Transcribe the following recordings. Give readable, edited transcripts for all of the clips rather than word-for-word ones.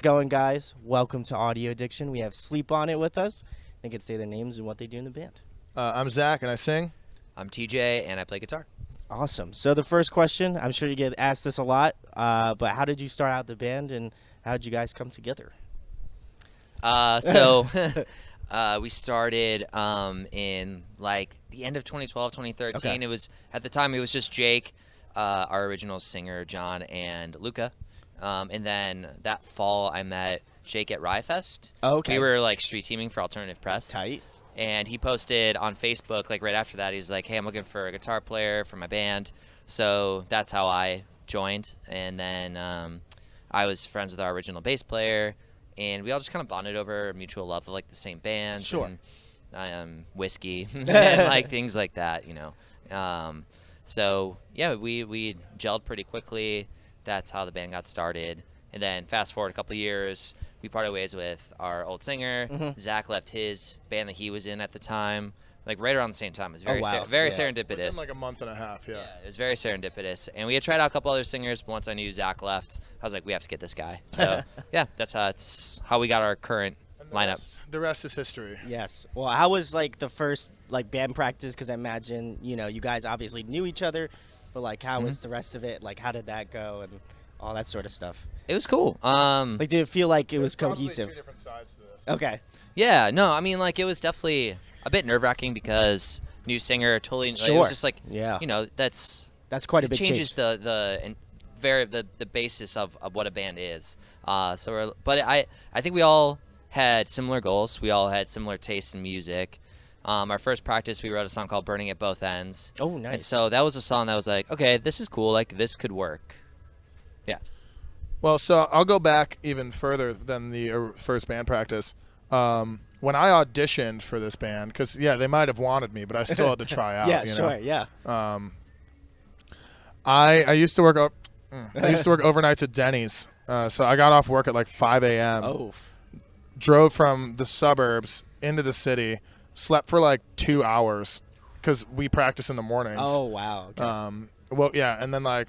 Going, guys? Welcome to Audio Addiction. We have Sleep on it with us. They can say their names and what they do in the band. I'm Zach, and I sing. I'm TJ, and I play guitar. Awesome. So the first question, I'm sure you get asked this a lot, but how did you start out the band and how did you guys come together? We started in like the end of 2012, 2013. Okay. It was at the time it was just Jake, our original singer, John, and Luca. And then that fall I met Jake at Riefest. Okay. We were like street teaming for Alternative Press. Tight. And he posted on Facebook like right after that. He's like, "Hey, I'm looking for a guitar player for my band." So that's how I joined. And then I was friends with our original bass player. And we all just kind of bonded over a mutual love of like the same bands, Sure. and whiskey, and like things like that, you know. So yeah, we gelled pretty quickly. That's how the band got started. And then fast forward a couple years, we parted ways with our old singer. Mm-hmm. Zach left his band that he was in at the time, like right around the same time. It was very wow. very Yeah. serendipitous. Within like a month and a half, yeah. Yeah, it was very serendipitous. And we had tried out a couple other singers, but once I knew Zach left, I was like, we have to get this guy. So, yeah, that's how we got our current And lineup. The rest is history. Yes. Well, how was like the first like band practice? Because I imagine you guys obviously knew each other, but like how was the rest of it? Like how did that go and all that sort of stuff? It was cool. Like did it feel like it was There's probably cohesive? two different sides to this. Okay. Yeah, no, I mean, like, it was definitely a bit nerve-wracking because new singer, totally, like, it Sure. was just like, Yeah. that's quite a it big changes change. the basis of what a band is. But I think we all had similar goals. We all had similar taste in music. Our first practice, we wrote a song called "Burning at Both Ends." Oh, nice. And so that was a song that was like, okay, this is cool. Like, this could work. Yeah. Well, so I'll go back even further than the first band practice. When I auditioned for this band, because, yeah, they might have wanted me, but I still had to try out. Yeah, you know? sure. Yeah. I used to work overnights at Denny's. So I got off work at like 5 a.m. Oh. Drove from the suburbs into the city, slept for like 2 hours because we practice in the mornings. Oh, wow. Okay. Well, yeah, and then like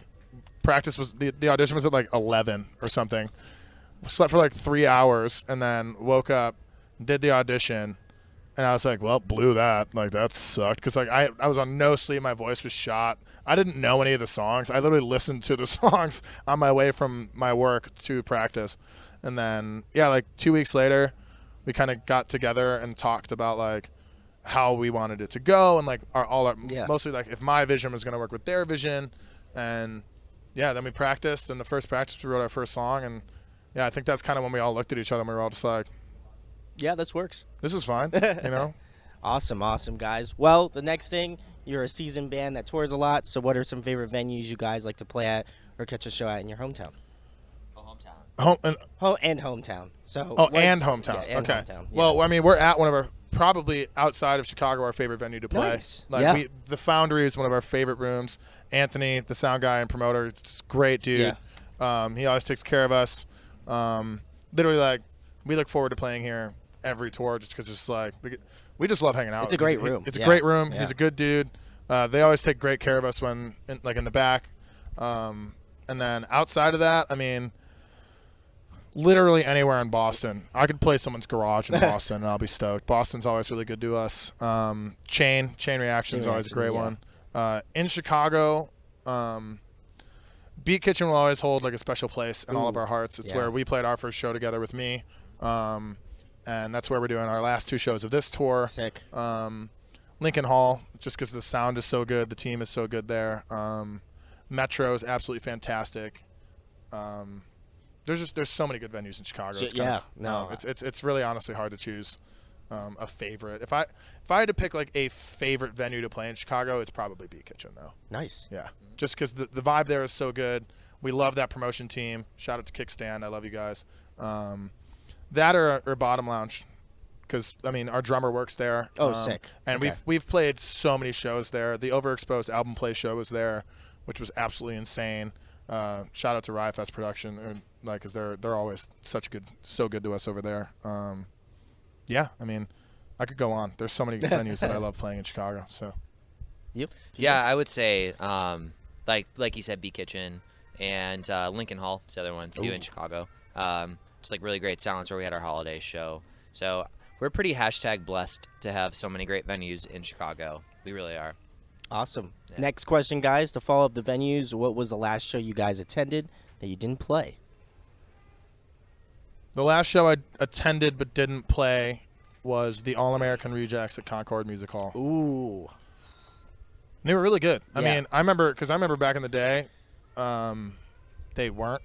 practice was the audition was at like 11 or something. Slept for like 3 hours and then woke up, did the audition, and I was like, well, blew that. Like that sucked because like I was on no sleep. My voice was shot. I didn't know any of the songs. I literally listened to the songs on my way from my work to practice. And then, yeah, like 2 weeks later, we kind of got together and talked about like how we wanted it to go and like mostly like if my vision was going to work with their vision. And yeah, then we practiced, and the first practice we wrote our first song. And yeah, I think that's kind of when we all looked at each other and we were all just like, Yeah, this works. this is fine, you know? Awesome, guys. Well, the next thing, you're a seasoned band that tours a lot. So what are some favorite venues you guys like to play at or catch a show at in your hometown? Hometown. So And hometown. Yeah, and okay. hometown. Yeah. Well, I mean, we're at one of our probably outside of Chicago our favorite venue to play. Nice. Like Yeah. the Foundry is one of our favorite rooms. Anthony, the sound guy and promoter, is just a great dude. He always takes care of us. Literally, like we look forward to playing here every tour just because it's like we just love hanging out. It's a great room. It's a great room. Yeah. He's a good dude. They always take great care of us when in the back. And then outside of that, I mean, literally anywhere in Boston. I could play someone's garage in Boston and I'll be stoked. Boston's always really good to us. Chain Reaction's always a great one. In Chicago, Beat Kitchen will always hold like a special place in all of our hearts. It's where we played our first show together with me. And that's where we're doing our last 2 shows of this tour. Sick. Lincoln Hall, just because the sound is so good, the team is so good there. Metro is absolutely fantastic. There's so many good venues in Chicago. It's really honestly hard to choose a favorite. If I had to pick like a favorite venue to play in Chicago, it's probably Beat Kitchen though. Nice. Yeah, just because the vibe there is so good. We love that promotion team. Shout out to Kickstand. I love you guys. That or Bottom Lounge, because I mean our drummer works there. Oh, sick. And Okay. we've played so many shows there. The Overexposed album play show was there, which was absolutely insane. Shout out to Riefest Production, because they're always so good to us over there. Yeah, I mean, I could go on. There's so many venues that I love playing in Chicago. So. Yep. Yeah, I would say, like you said, Beat Kitchen and Lincoln Hall is the other one too in Chicago. just like really great sounds where we had our holiday show. So we're pretty #blessed to have so many great venues in Chicago. We really are. Awesome. Yeah. Next question, guys. To follow up the venues, what was the last show you guys attended that you didn't play? The last show I attended but didn't play was the All American Rejects at Concord Music Hall. Ooh. They were really good. I Yeah. mean, I remember back in the day, they weren't.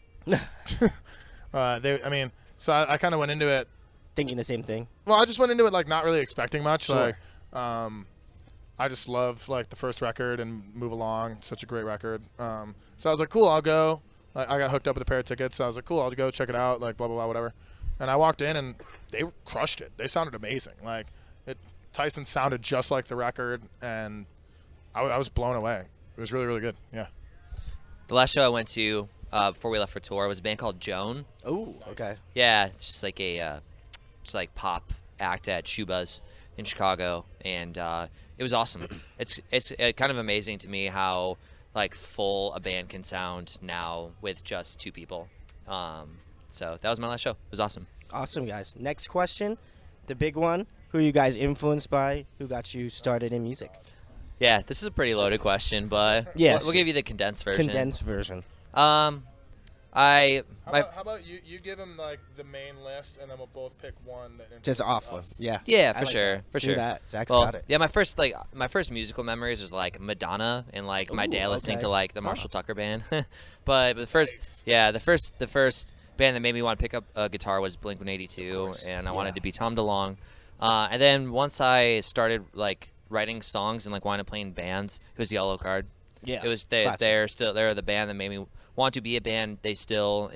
So I kind of went into it. Thinking the same thing. Well, I just went into it like not really expecting much. Sure. Like, I just love like the first record and Move Along. Such a great record. So I was like, cool, I'll go. Like, I got hooked up with a pair of tickets. So I was like, cool, I'll go check it out. Like, blah blah blah, whatever. And I walked in and they crushed it. They sounded amazing. Like, Tyson sounded just like the record, and I was blown away. It was really really good. Yeah. The last show I went to before we left for tour was a band called Joan. Ooh. Okay. Yeah, it's just like a pop act at Shuba's in Chicago, and it was awesome. It's kind of amazing to me how like full a band can sound now with just 2 people. So that was my last show. It was awesome. Awesome, guys. Next question, the big one. Who are you guys influenced by? Who got you started in music? Yeah, this is a pretty loaded question, but Yes. we'll give you the condensed version. Condensed version. How about you give him like the main list, and then we'll both pick one that Just influences off one. us. Yeah. Yeah, I for like sure, that. for Do sure. that. Zach's Well, got it. yeah, my first musical memories was like Madonna and like my dad listening okay. to like the Marshall Tucker band. but the first band that made me want to pick up a guitar was Blink-182, and I wanted to be Tom DeLonge. And then once I started like writing songs and like wanted to play in bands, it was Yellow Card. Yeah. It was Classic. they're the band that made me want to be a band. They still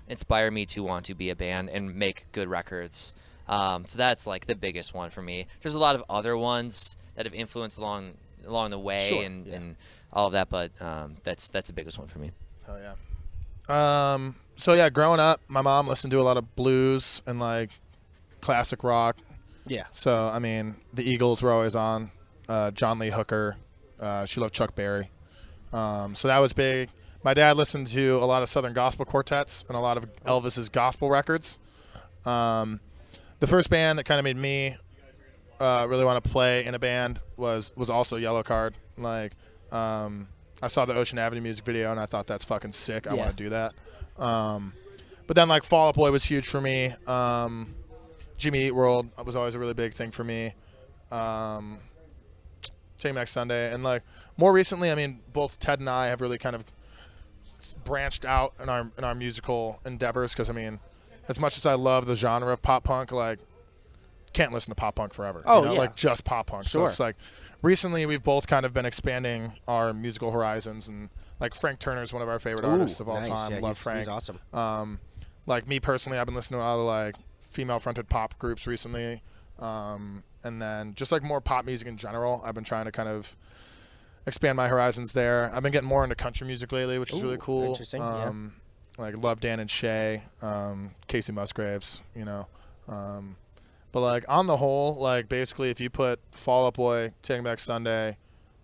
inspire me to want to be a band and make good records. So that's like the biggest one for me. There's a lot of other ones that have influenced along the way. Sure, and all of that, but that's the biggest one for me. Hell yeah. So yeah, growing up, my mom listened to a lot of blues and like classic rock. Yeah. So I mean, the Eagles were always on. John Lee Hooker. She loved Chuck Berry. So that was big. My dad listened to a lot of Southern gospel quartets and a lot of Elvis's gospel records. The first band that kind of made me really want to play in a band was also Yellow Card. Like, I saw the Ocean Avenue music video and I thought that's fucking sick. I want to do that. But then like Fall Out Boy was huge for me. Jimmy Eat World was always a really big thing for me. Take Next Sunday, and like more recently, I mean, both Ted and I have really kind of branched out in our musical endeavors. Because I mean, as much as I love the genre of pop punk, like can't listen to pop punk forever. Oh, you know? yeah. Like just pop punk. Sure. So it's like recently we've both kind of been expanding our musical horizons, and like Frank Turner is one of our favorite artists of all nice. time. Yeah, Love he's Frank. He's awesome. Like me personally, I've been listening to a lot of like female-fronted pop groups recently, and then just like more pop music in general. I've been trying to kind of expand my horizons there. I've been getting more into country music lately, which is really cool. Interesting. Yeah. Like love Dan and Shay, Casey Musgraves, you know. But like on the whole, like basically if you put Fall Out Boy, Taking Back Sunday,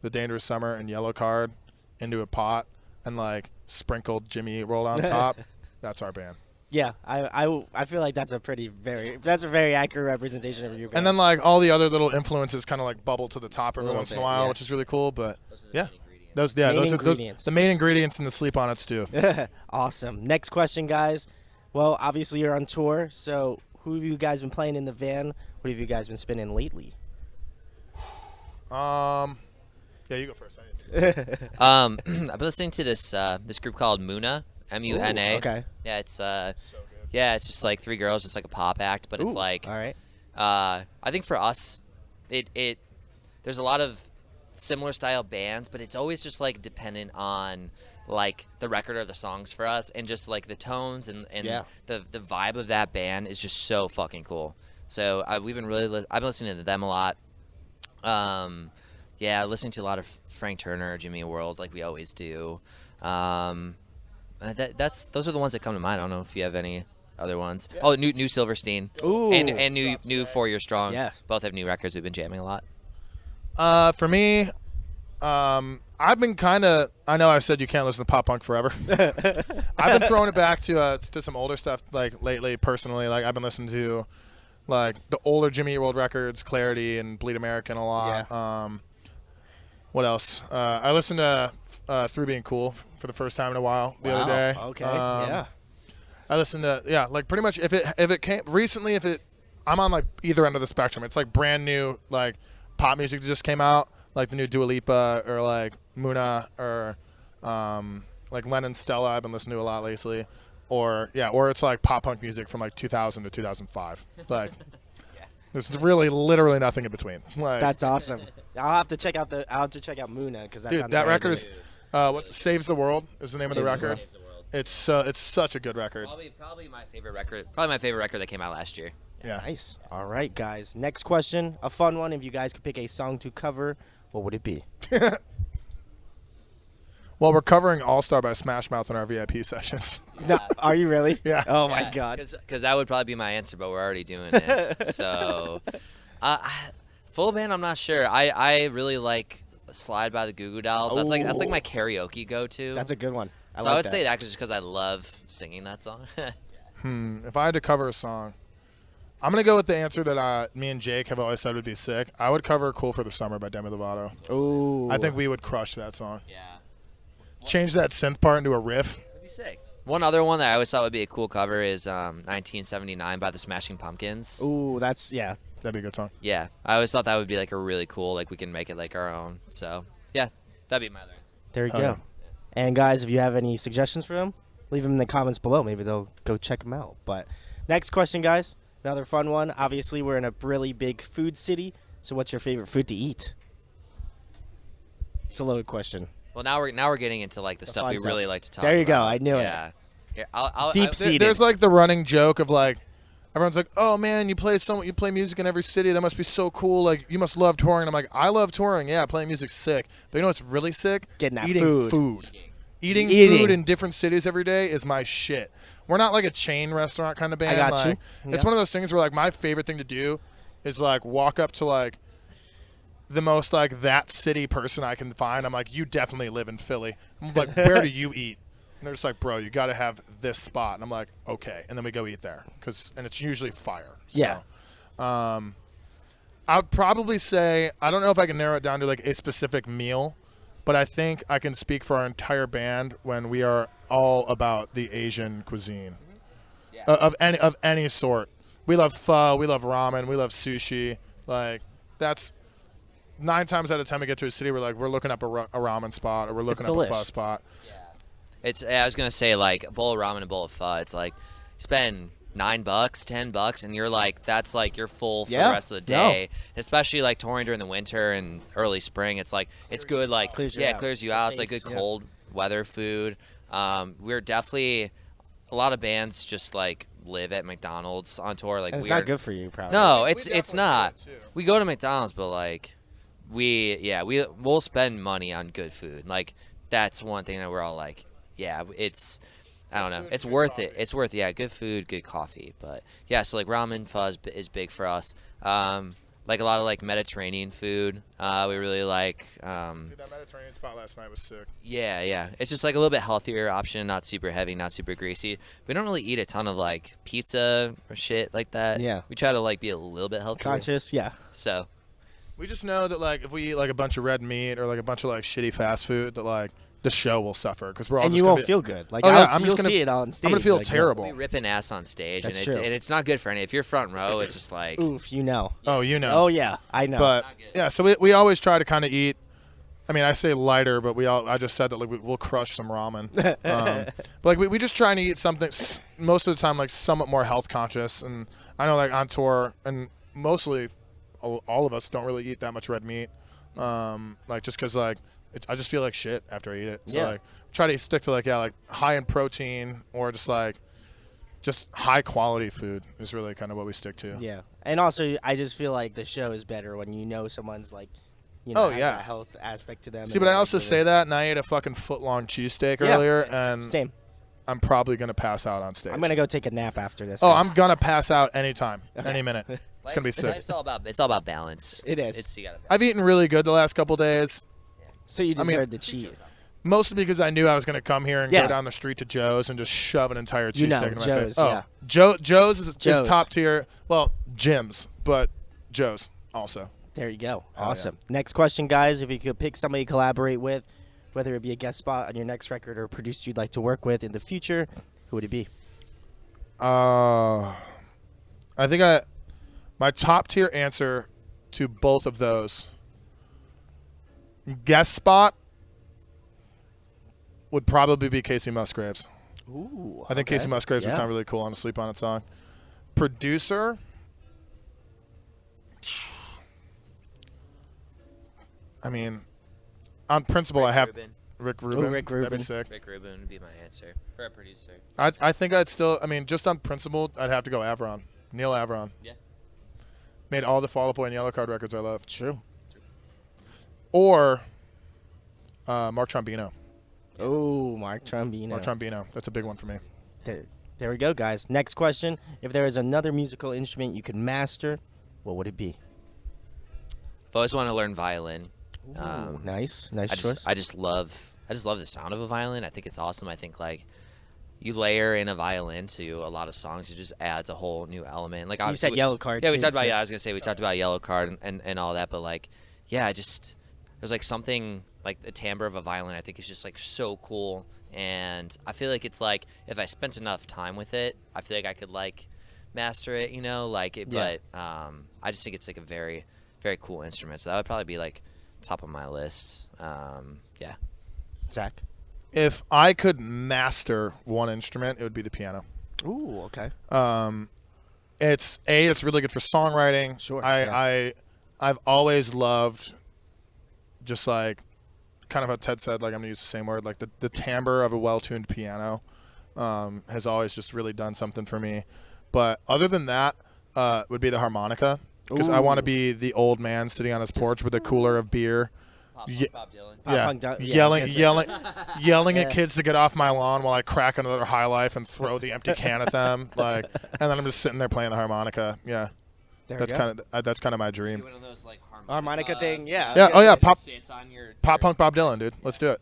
The Dangerous Summer, and Yellow Card into a pot and like sprinkled Jimmy Eat World on top, that's our band. Yeah, I feel like that's a very accurate representation of you guys. And then like all the other little influences kind of like bubble to the top every Little once in a bit, while, yeah. which is really cool. But yeah, Those Main those ingredients. the main ingredients in the Sleep On It stew. Awesome. Next question, guys. Well, obviously you're on tour, so who have you guys been playing in the van? What have you guys been spinning lately? Yeah, you go first. I've been listening to this group called Muna, M-U-N-A. Ooh, okay. Yeah, it's So good. yeah, it's just like 3 girls, just like a pop act, but it's Ooh, like all right. I think for us, it there's a lot of similar style bands, but it's always just like dependent on like the record or the songs for us, and just like the tones and Yeah. the vibe of that band is just so fucking cool. So I've been listening to them a lot. Yeah, listening to a lot of Frank Turner, Jimmy World, like we always do. Those are the ones that come to mind. I don't know if you have any other ones. Yeah. Oh, new Silverstein. Ooh. And new 4 Year Strong. Yeah. Both have new records. We've been jamming a lot. For me, I've been kind of. I know I said you can't listen to pop punk forever. I've been throwing it back to some older stuff like lately. Personally, like I've been listening to like the older Jimmy Eat World records, Clarity and Bleed American a lot. Yeah. What else? I listened to Through Being Cool for the first time in a while the other day. Okay. Yeah. I listened to like pretty much if it came recently, I'm on like either end of the spectrum. It's like brand new like pop music that just came out, like the new Dua Lipa or like Muna or like Lennon Stella. I've been listening to a lot lately, or it's like pop punk music from like 2000 to 2005. Like there's really literally nothing in between. Like, That's awesome. I'll have to check out Muna because that's dude, that record is Saves the World is the name of the record. Saves the World. It's such a good record. Probably my favorite record. Probably my favorite record that came out last year. Yeah. Nice. All right, guys. Next question, a fun one. If you guys could pick a song to cover, what would it be? Well, we're covering All Star by Smash Mouth in our VIP sessions. No, are you really? Yeah. Oh my God. Because that would probably be my answer, but we're already doing it. So, full band, I'm not sure. I really like Slide by the Goo Goo Dolls. That's like my karaoke go-to. That's a good one. I like would that. say that just because I love singing that song. If I had to cover a song, I'm going to go with the answer that me and Jake have always said would be sick. I would cover Cool for the Summer by Demi Lovato. Ooh. I think we would crush that song. Yeah. Change that synth part into a riff. That'd be sick. One other one that I always thought would be a cool cover is 1979 by the Smashing Pumpkins. Ooh, That'd be a good song. Yeah, I always thought that would be like a really cool, like we can make it like our own. So, yeah, that'd be my other answer. There you Oh, go. yeah. And guys, if you have any suggestions for them, leave them in the comments below. Maybe they'll go check them out. But next question, guys. Another fun one. Obviously, we're in a really big food city. So what's your favorite food to eat? It's a loaded question. Well, now we're getting into like the stuff fun we stuff. really like to talk There you about. go. I knew it. Yeah. Here, I'll, deep I- sea. There's like the running joke of like, everyone's like, oh man, you play music in every city. That must be so cool. Like you must love touring. I'm like, I love touring. Yeah, playing music's sick. But you know what's really sick? Getting that Eating food. Eating food in different cities every day is my shit. We're not like a chain restaurant kind of band. I got like, you. It's Yeah. one of those things where like my favorite thing to do is like walk up to like the most like that city person I can find. I'm like, you definitely live in Philly. I'm like, where do you eat? And they're just like, bro, you got to have this spot. And I'm like, okay. And then we go eat there and it's usually fire. So, Yeah. I'd probably say, I don't know if I can narrow it down to like a specific meal, but I think I can speak for our entire band when we are all about the Asian cuisine of any sort. We love pho, we love ramen, we love sushi. Like that's 9 times out of 10 we get to a city where like we're looking up a ramen spot or we're looking up a pho spot. I was gonna say like a bowl of ramen and a bowl of pho. It's like you spend $9, $10, and you're like that's like you're full for the rest of the day. Especially like touring during the winter and early spring. It's like it's good like Clears you it out. clears you out. It's like good cold weather food. We're definitely a lot of bands just like live at McDonald's on tour. Like And it's we're not good for you, probably. No, We it's definitely not. do it, too. We go to McDonald's, but like we'll spend money on good food. Like that's one thing that we're all like, yeah, it's I don't know, food, it's good worth coffee. it. It's worth good food, good coffee. But yeah, so like ramen pho is big for us. Like a lot of like Mediterranean food. We really like. Dude, that Mediterranean spot last night was sick. Yeah. It's just like a little bit healthier option, not super heavy, not super greasy. We don't really eat a ton of like pizza or shit like that. Yeah. We try to like be a little bit healthier. Conscious, yeah. So We just know that like if we eat like a bunch of red meat or like a bunch of like shitty fast food that like the show will suffer because we're all And just you gonna won't feel good. Like, Oh, yeah, I'm you'll just gonna- see it on stage. I'm gonna feel like, terrible. we ripping ass on stage, That's and true. it's not good for any. If you're front row, it's just like Oof, you know. Oh, you know. Oh, yeah, I know. But Not good. yeah, so we always try to kind of eat. I mean, I say lighter, but I just said that like we'll crush some ramen. But like we just trying to eat something most of the time like somewhat more health conscious. And I know like on tour and mostly all of us don't really eat that much red meat. Like just because like I just feel like shit after I eat it. So Yeah. like try to stick to like high in protein or just high quality food is really kind of what we stick to. Yeah. And also, I just feel like the show is better when you know someone's like, Oh, has yeah. that health aspect to them. See, and but I they're, also like, say that, and I ate a fucking foot-long cheesesteak Yeah. earlier, and Same. I'm probably gonna pass out on stage. I'm gonna go take a nap after this. Oh, guys. I'm gonna pass out anytime, any minute. It's gonna be sick. Life's all about balance. It is. It's you gotta. I've eaten really good the last couple days. So you deserved the cheat. Mostly because I knew I was going to come here and Yeah. go down the street to Joe's and just shove an entire cheese stick in my Joe's, face. Oh, yeah. Joe's is Joe's. top tier. Well, Jim's, but Joe's also. There you go. Oh, yeah. Awesome. Next question, guys. If you could pick somebody to collaborate with, whether it be a guest spot on your next record or a producer you'd like to work with in the future, who would it be? I think my top tier answer to both of those guest spot would probably be Casey Musgraves. Ooh, I think Casey Musgraves would sound really cool on a Sleep On It song. Producer, I mean, on principle, I have Rick Rubin. Rick That'd be Rubin. sick. Rick Rubin would be my answer for a producer. I think I'd still, I mean, just on principle, I'd have to go Avron. Neil Avron. Yeah. Made all the Fall Out Boy and Yellow Card records I love. True. Or Mark Trombino. Oh, Mark Trombino. Mark Trombino. That's a big one for me. There we go, guys. Next question. If there is another musical instrument you could master, what would it be? I've always wanted to learn violin. Ooh, nice I choice. just love the sound of a violin. I think it's awesome. I think like you layer in a violin to a lot of songs, it just adds a whole new element. Like You said Yellow Card. Yeah, we too, talked about. so- Yeah, I was gonna say we talked about Yellow Card and all that, but like, yeah, there's like something like the timbre of a violin. I think is just like so cool, and I feel like it's like if I spent enough time with it, I feel like I could like master it. You know, like it. Yeah. But I just think it's like a very very cool instrument. So that would probably be like top of my list. Yeah. Zach. If I could master one instrument, it would be the piano. Ooh, okay. It's really good for songwriting. Sure, I've always loved just like kind of how Ted said, like I'm gonna use the same word, like the timbre of a well-tuned piano has always just really done something for me. But other than that, would be the harmonica, because I want to be the old man sitting on his porch with a cooler of beer. Bob Dylan. Yeah, Punk Down- yeah, yelling, I was gonna yelling Yeah. at kids to get off my lawn while I crack another High Life and throw the empty can at them, like, and then I'm just sitting there playing the harmonica. Yeah, There that's we go. kind of my dream. One of those like Harmonica thing, yeah. Yeah. Oh yeah, pop Sits on your punk Bob Dylan, dude. Let's do it.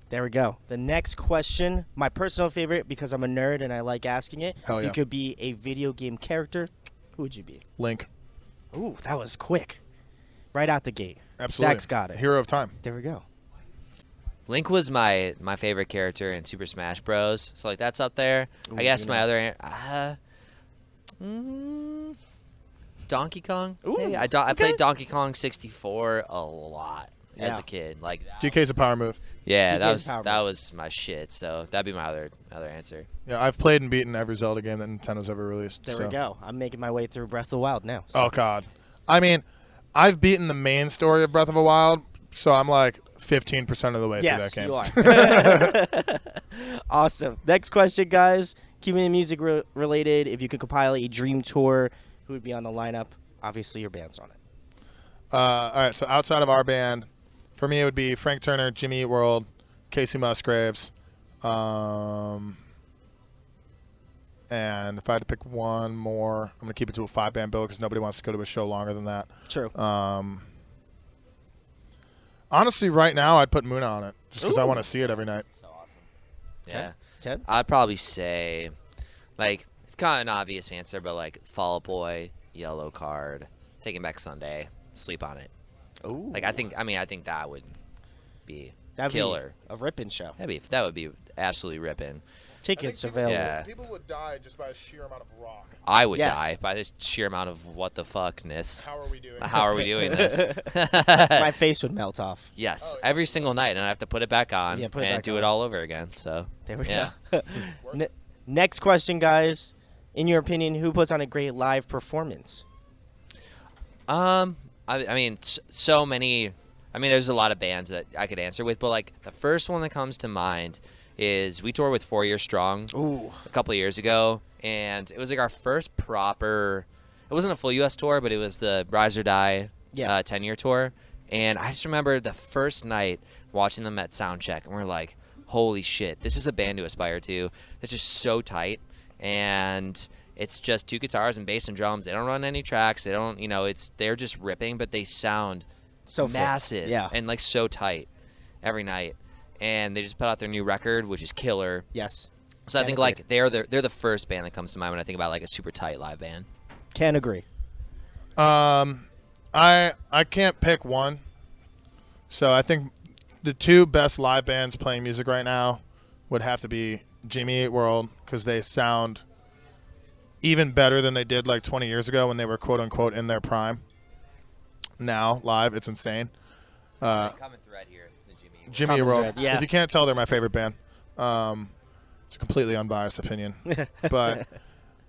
There we go. The next question, my personal favorite because I'm a nerd and I like asking it. Hell You yeah. could be a video game character. Who would you be? Link, Ooh, that was quick. Right out the gate. absolutely. Zach's got it. Hero of time. There we go. Link was my favorite character in Super Smash Bros. So like that's up there. Ooh, I guess you my know. other Donkey Kong. Ooh, Hey, I okay. played Donkey Kong 64 a lot as Yeah. a kid. Like that DK's a power move. yeah, DK's power that move. was my shit. So that'd be my other answer. Yeah, I've played and beaten every Zelda game that Nintendo's ever released. There so. we go. I'm making my way through Breath of the Wild now. so- Oh God, I mean, I've beaten the main story of Breath of the Wild, so I'm like 15% of the way Yes, through you that game. are. Awesome. Next question, guys. Keeping it music related, if you could compile a dream tour, who would be on the lineup? Obviously, your band's on it. All right, so outside of our band, for me it would be Frank Turner, Jimmy Eat World, Casey Musgraves, and if I had to pick one more, I'm gonna keep it to a 5-band bill because nobody wants to go to a show longer than that. True. Honestly, right now I'd put Muna on it just because I Ooh. want to see it every night. So awesome. Yeah. Ted? I'd probably say, like, it's kind of an obvious answer, but like Fall Out Boy, Yellow Card, Taking Back Sunday, Sleep on It. Ooh. Like I think that would be That'd killer. be a ripping show. That would be absolutely ripping. Tickets available. Yeah. People would die just by a sheer amount of rock. I would Yes. die by the sheer amount of what the fuckness. How are we doing? How are we doing this? My face would melt off. Yes, Oh, yeah. every single night, and I have to put it back on Yeah, put it and back do on. it all over again. So There we yeah. go. Next question, guys. In your opinion, who puts on a great live performance? I mean, so many. I mean, there's a lot of bands that I could answer with, but like the first one that comes to mind is we toured with 4 Year Strong Ooh. a couple of years ago, and it was like our first proper. It wasn't a full U.S. tour, but it was the Rise or Die 10-year tour, and I just remember the first night watching them at soundcheck, and we're like, "Holy shit, this is a band to aspire to." It's just so tight, and it's just 2 guitars and bass and drums. They don't run any tracks. They don't, they're just ripping, but they sound So full. massive Yeah. and like so tight. every night, and they just put out their new record, which is killer. Yes. So I Can't think agree. like they're the first band that comes to mind when I think about like a super tight live band. Can't agree. I can't pick one. So I think the two best live bands playing music right now would have to be Jimmy Eat World, because they sound even better than they did like 20 years ago when they were quote unquote in their prime. Now live, it's insane. Common thread here, the Jimmy Eat Common World. thread, yeah. If you can't tell, they're my favorite band. It's a completely unbiased opinion, but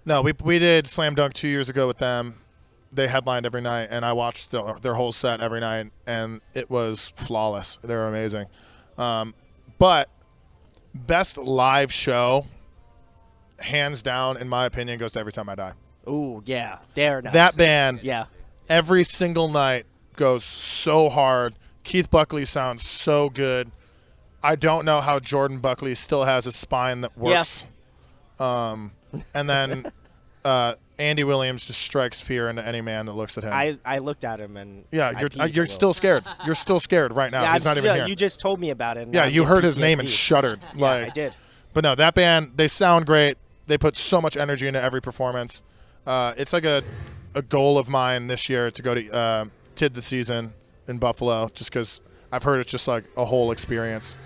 no, we did Slam Dunk 2 years ago with them. They headlined every night, and I watched their whole set every night, and it was flawless. They were amazing. But best live show, hands down, in my opinion, goes to Every Time I Die. Ooh, yeah. They're nuts. That band, Yeah. every single night goes so hard. Keith Buckley sounds so good. I don't know how Jordan Buckley still has a spine that works. And then Andy Williams just strikes fear into any man that looks at him. I looked at him and Yeah, I peed a you're little. still scared. You're still scared right now. Yeah, He's I'm not still, even here. you just told me about it. And Yeah, now I you get heard his name and PTSD. shuddered. Like, I did. But no, that band, they sound great. They put so much energy into every performance. It's like a goal of mine this year to go to Tid the Season in Buffalo, just because I've heard it's just like a whole experience.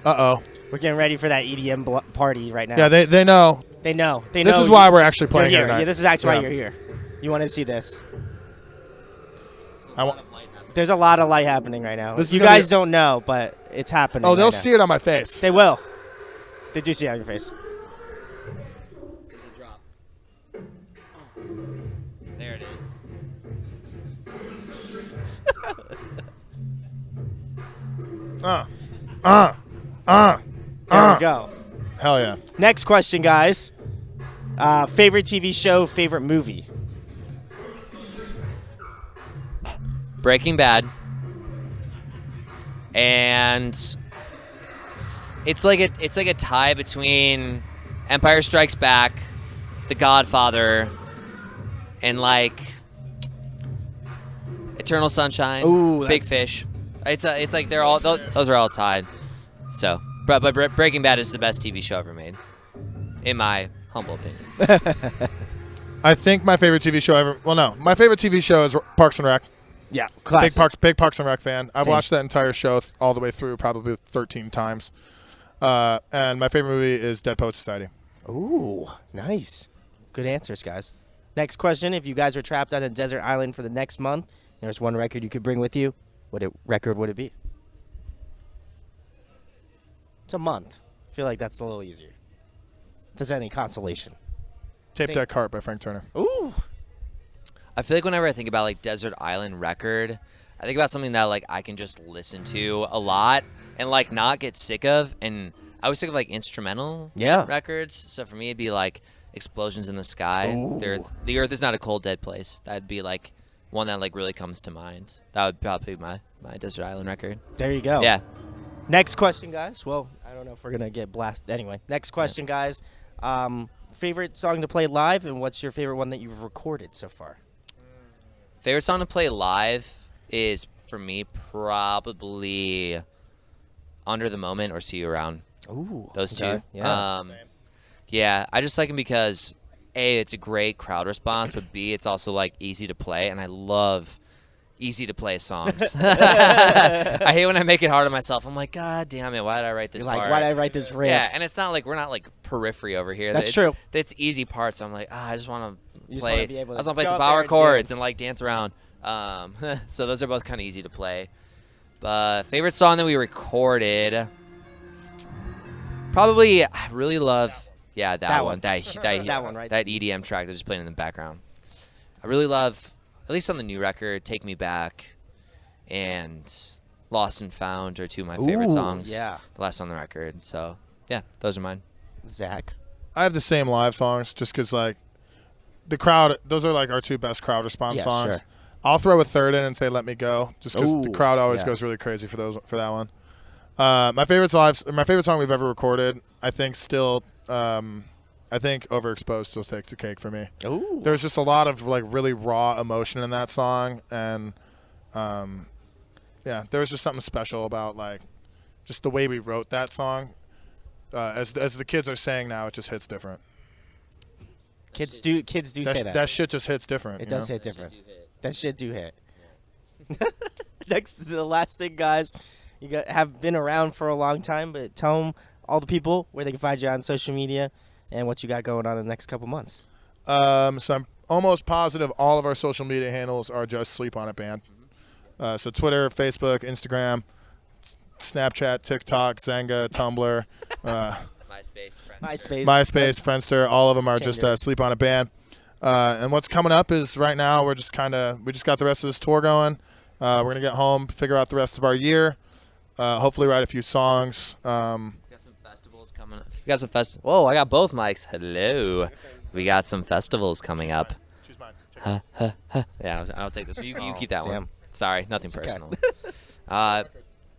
Uh-oh. We're getting ready for that EDM party right now. Yeah, they know. They know. They This know is why we're actually you're playing here. here tonight. Yeah, this is actually Yeah. why you're here. You want to see this. I want. There's a lot of light happening right now. This is You gonna be guys don't know, but it's happening. Oh, they'll right now. see it on my face. They will. They do see it on your face. There's a drop. There it is. There we go. Hell yeah. Next question, guys. Favorite TV show, favorite movie? Breaking Bad. And it's like a tie between Empire Strikes Back, The Godfather, and like Eternal Sunshine, Ooh, Big that's- Fish. It's like they're all those are all tied. So, but Breaking Bad is the best TV show ever made, in my humble opinion. I think my favorite TV show ever. Well, no, my favorite TV show is Parks and Rec. Yeah, classic. Big Parks and Rec fan. I've Same. watched that entire show all the way through, probably 13 times. And my favorite movie is Dead Poets Society. Ooh, nice. Good answers, guys. Next question. If you guys are trapped on a desert island for the next month, there's one record you could bring with you. What record would it be? It's a month. I feel like that's a little easier. If there's any consolation. Tape Deck Heart by Frank Turner. Ooh. I feel like whenever I think about like desert island record, I think about something that like I can just listen to a lot and like not get sick of. And I always think of like instrumental records. So for me, it'd be like Explosions in the Sky. Ooh. The Earth is Not a Cold Dead Place. That'd be like one that like really comes to mind. That would probably be my desert island record. There you go. Yeah. Next question, guys. Well, I don't know if we're going to get blasted. Anyway, next question, guys. Favorite song to play live, and what's your favorite one that you've recorded so far? Favorite song to play live is, for me, probably Under the Moment or See You Around. Ooh. Those two. Okay, yeah. Yeah, I just like them because, A, it's a great crowd response, but B, it's also, like, easy to play, and I love easy to play songs. I hate when I make it hard on myself. I'm like, God damn it, why did I write this You're like, part? why did I write this riff? Yeah, and it's not like we're not, like, periphery over here. That's true. It's easy parts, so I'm like, I just want You to just play. wanna be able to I just want to play go some up there power and chords dance. and, like, dance around. So those are both kind of easy to play. But favorite song that we recorded, probably I really love that That one. one. That one, right? That EDM track that's just playing in the background. I really love, at least on the new record, Take Me Back and Lost and Found are two of my favorite Ooh, songs. yeah. The last on the record. So yeah, those are mine. Zach. I have the same live songs just because, like, the crowd, those are, like, our two best crowd response Yeah, songs. sure. I'll throw a third in and say Let Me Go just because the Ooh, crowd always yeah. goes really crazy for that one. My favorite song we've ever recorded, I think still, I think Overexposed still takes the cake for me. Ooh. There's just a lot of, like, really raw emotion in that song, and yeah, there was just something special about, like, just the way we wrote that song, as the kids are saying now, it just hits different. Kids do say that. That shit just hits different. It does hit different. That shit do hit. Next, the last thing, guys, have been around for a long time, but tell them, all the people, where they can find you on social media and what you got going on in the next couple months. So I'm almost positive all of our social media handles are just Sleep On It Band. So Twitter, Facebook, Instagram, Snapchat, TikTok, Zanga, Tumblr, MySpace, Friendster. All of them are just Sleep On It Band. And what's coming up is right now we just got the rest of this tour going. We're gonna get home, figure out the rest of our year. Hopefully write a few songs. We got some festivals coming up. We got some Whoa, I got both mics. Hello. We got some festivals coming up. Choose mine. Yeah, I'll take this. You keep that damn. one. Sorry, nothing It's okay. personal.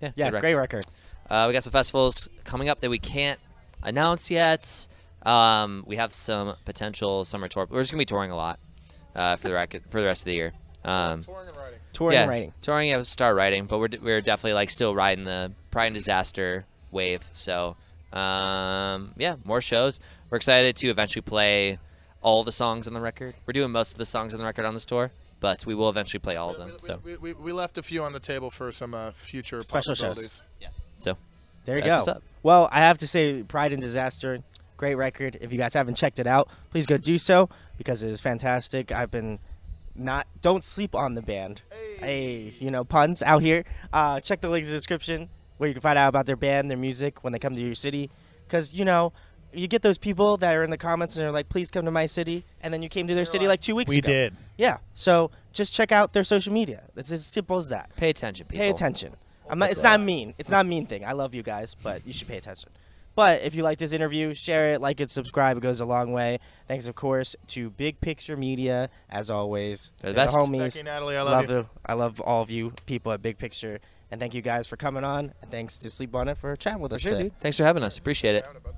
Yeah, good great record. We got some festivals coming up that we can't announce yet. We have some potential summer tour. We're just gonna be touring a lot for the rest of the year. Touring and writing. Touring and writing. Touring, yeah, start writing, but we're definitely like still riding the Pride and Disaster wave. So more shows. We're excited to eventually play all the songs on the record. We're doing most of the songs on the record on this tour, but we will eventually play all of them. So we left a few on the table for some future Special possibilities. shows. yeah. So There you that's go. what's up. Well, I have to say, Pride and Disaster, great record. If you guys haven't checked it out, please go do so because it is fantastic. Don't sleep on the band. Hey, puns out here. Check the links in the description where you can find out about their band, their music when they come to your city. Because, you get those people that are in the comments and they're like, please come to my city. And then you came to their city like 2 weeks ago. We did. Yeah. So just check out their social media. It's as simple as that. Pay attention, people. Pay attention. It's not mean. It's not a mean thing. I love you guys, but you should pay attention. But if you like this interview, share it, like it, subscribe. It goes a long way. Thanks, of course, to Big Picture Media, as always. They're the best. homies. Becky, Natalie, I love you. I love all of you people at Big Picture. And thank you guys for coming on. And thanks to Sleep On It for chatting with us For sure, today. dude. Thanks for having us. Appreciate it. Down, bud.